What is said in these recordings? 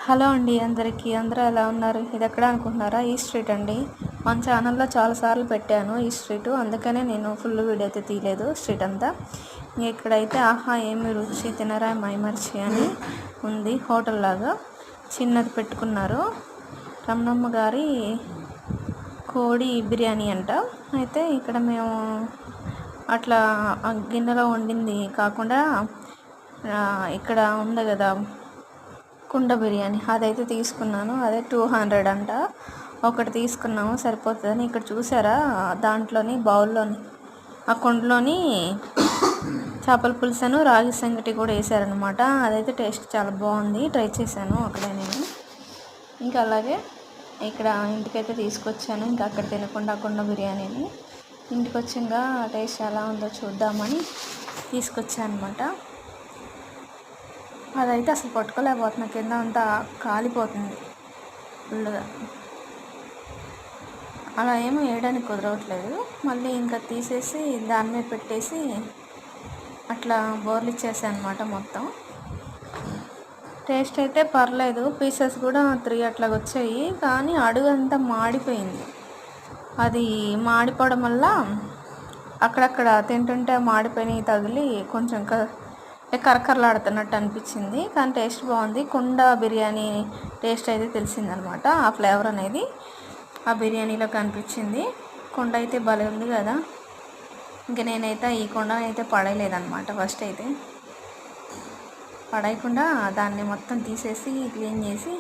Hello అండి అందరికీ. అందరూ ఎలా ఉన్నారు? ఇది ఎక్కడ అనుకుంటున్నారా? ఈ స్ట్రీట్ అండి. మన ఛానల్లో చాలాసార్లు పెట్టాను ఈ స్ట్రీటు, అందుకనే నేను ఫుల్ వీడియో అయితే తీయలేదు స్ట్రీట్ అంతా. ఇక్కడైతే ఆహా ఏమి రుచి తినరా మైమర్చి అని ఉంది, హోటల్ లాగా చిన్నది పెట్టుకున్నారు. రమణమ్మ గారి కోడి బిర్యానీ అంట. అయితే ఇక్కడ మేము అట్లా గిన్నెలో వండింది కాకుండా ఇక్కడ ఉంది కదా కుండ బిర్యానీ, అదైతే తీసుకున్నాను. అదే 200 అంట. ఒకటి తీసుకున్నాము సరిపోతుందని. ఇక్కడ చూసారా దాంట్లోని బౌల్లోని ఆ కుండలోని చేపల పులుసును రాగి సంగటి కూడా వేసారనమాట. అదైతే టేస్ట్ చాలా బాగుంది, ట్రై చేశాను అక్కడే నేను. ఇంకా అలాగే ఇక్కడ ఇంటికైతే తీసుకొచ్చాను. ఇంకా అక్కడ తినకుండా కుండ బిర్యానీని ఇంటికి వచ్చాక టేస్ట్ ఎలా ఉందో చూద్దామని తీసుకొచ్చాను అనమాట. అదైతే అసలు పట్టుకోలేకపోతున్నా, కింద అంతా కాలిపోతుంది ఫుల్గా. అలా ఏమో వేయడానికి కుదరవట్లేదు. మళ్ళీ ఇంకా తీసేసి దాని మీద పెట్టేసి అట్లా బోర్లు ఇచ్చేసాను అనమాట మొత్తం. టేస్ట్ అయితే పర్లేదు, పీసెస్ కూడా 3 అట్లా వచ్చాయి. కానీ అడుగు అంతా మాడిపోయింది. అది మాడిపోవడం వల్ల అక్కడక్కడ తింటుంటే మాడిపోయినవి తగిలి కొంచెం కరకరలాడుతున్నట్టు అనిపించింది. కానీ టేస్ట్ బాగుంది. కుండ బిర్యానీ టేస్ట్ అయితే తెలిసిందనమాట. ఆ ఫ్లేవర్ అనేది ఆ బిర్యానీలో కనిపించింది. కుండ అయితే భలే ఉంది కదా. ఇంక నేనైతే ఈ కుండని అయితే పడేయలేదన్నమాట. ఫస్ట్ అయితే పడేయకుండా దాన్ని మొత్తం తీసేసి క్లీన్ చేసి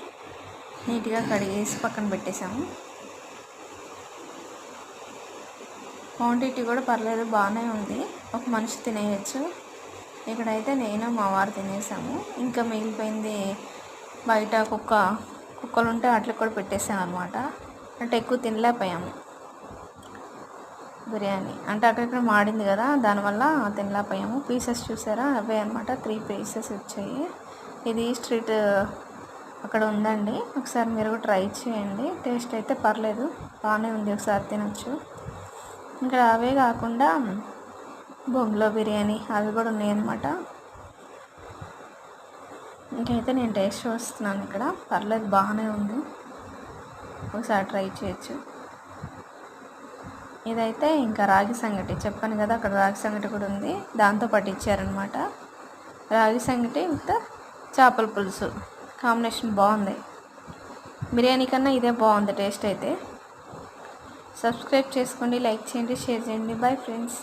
నీట్గా కడిగేసి పక్కన పెట్టేశాము. క్వాంటిటీ కూడా పర్లేదు, బాగానే ఉంది. ఒక మనిషి తినేయచ్చు. ఇక్కడైతే నేను మా వారు తినేసాము. ఇంకా మిగిలిపోయింది బయట కుక్కలు ఉంటే వాటికి కూడా పెట్టేసాము అనమాట. అంటే ఎక్కువ తినలేకపోయాము బిర్యానీ, అంటే అక్కడక్కడ మాడింది కదా, దానివల్ల తినలేకపోయాము. పీసెస్ చూసారా, అవే అనమాట. 3 పీసెస్ వచ్చాయి. ఇది స్ట్రీట్ అక్కడ ఉందండి, ఒకసారి మీరు కూడా ట్రై చేయండి. టేస్ట్ అయితే పర్లేదు, బాగానే ఉంది, ఒకసారి తినచ్చు. ఇంకా అవే కాకుండా బొంగులో బిర్యానీ అవి కూడా ఉన్నాయన్నమాట. ఇంకైతే నేను టేస్ట్ చూస్తున్నాను. ఇక్కడ పర్లేదు, బాగానే ఉంది, ఒకసారి ట్రై చేయొచ్చు. ఇదైతే ఇంకా రాగి సంగటి చెప్పాను కదా, అక్కడ రాగి సంగటి కూడా ఉంది, దాంతో పాటు ఇచ్చారనమాట. రాగి సంగటి విత్ చేపల పులుసు కాంబినేషన్ బాగుంది. బిర్యానీ కన్నా ఇదే బాగుంది టేస్ట్ అయితే. సబ్స్క్రైబ్ చేసుకోండి, లైక్ చేయండి, షేర్ చేయండి. Bye friends.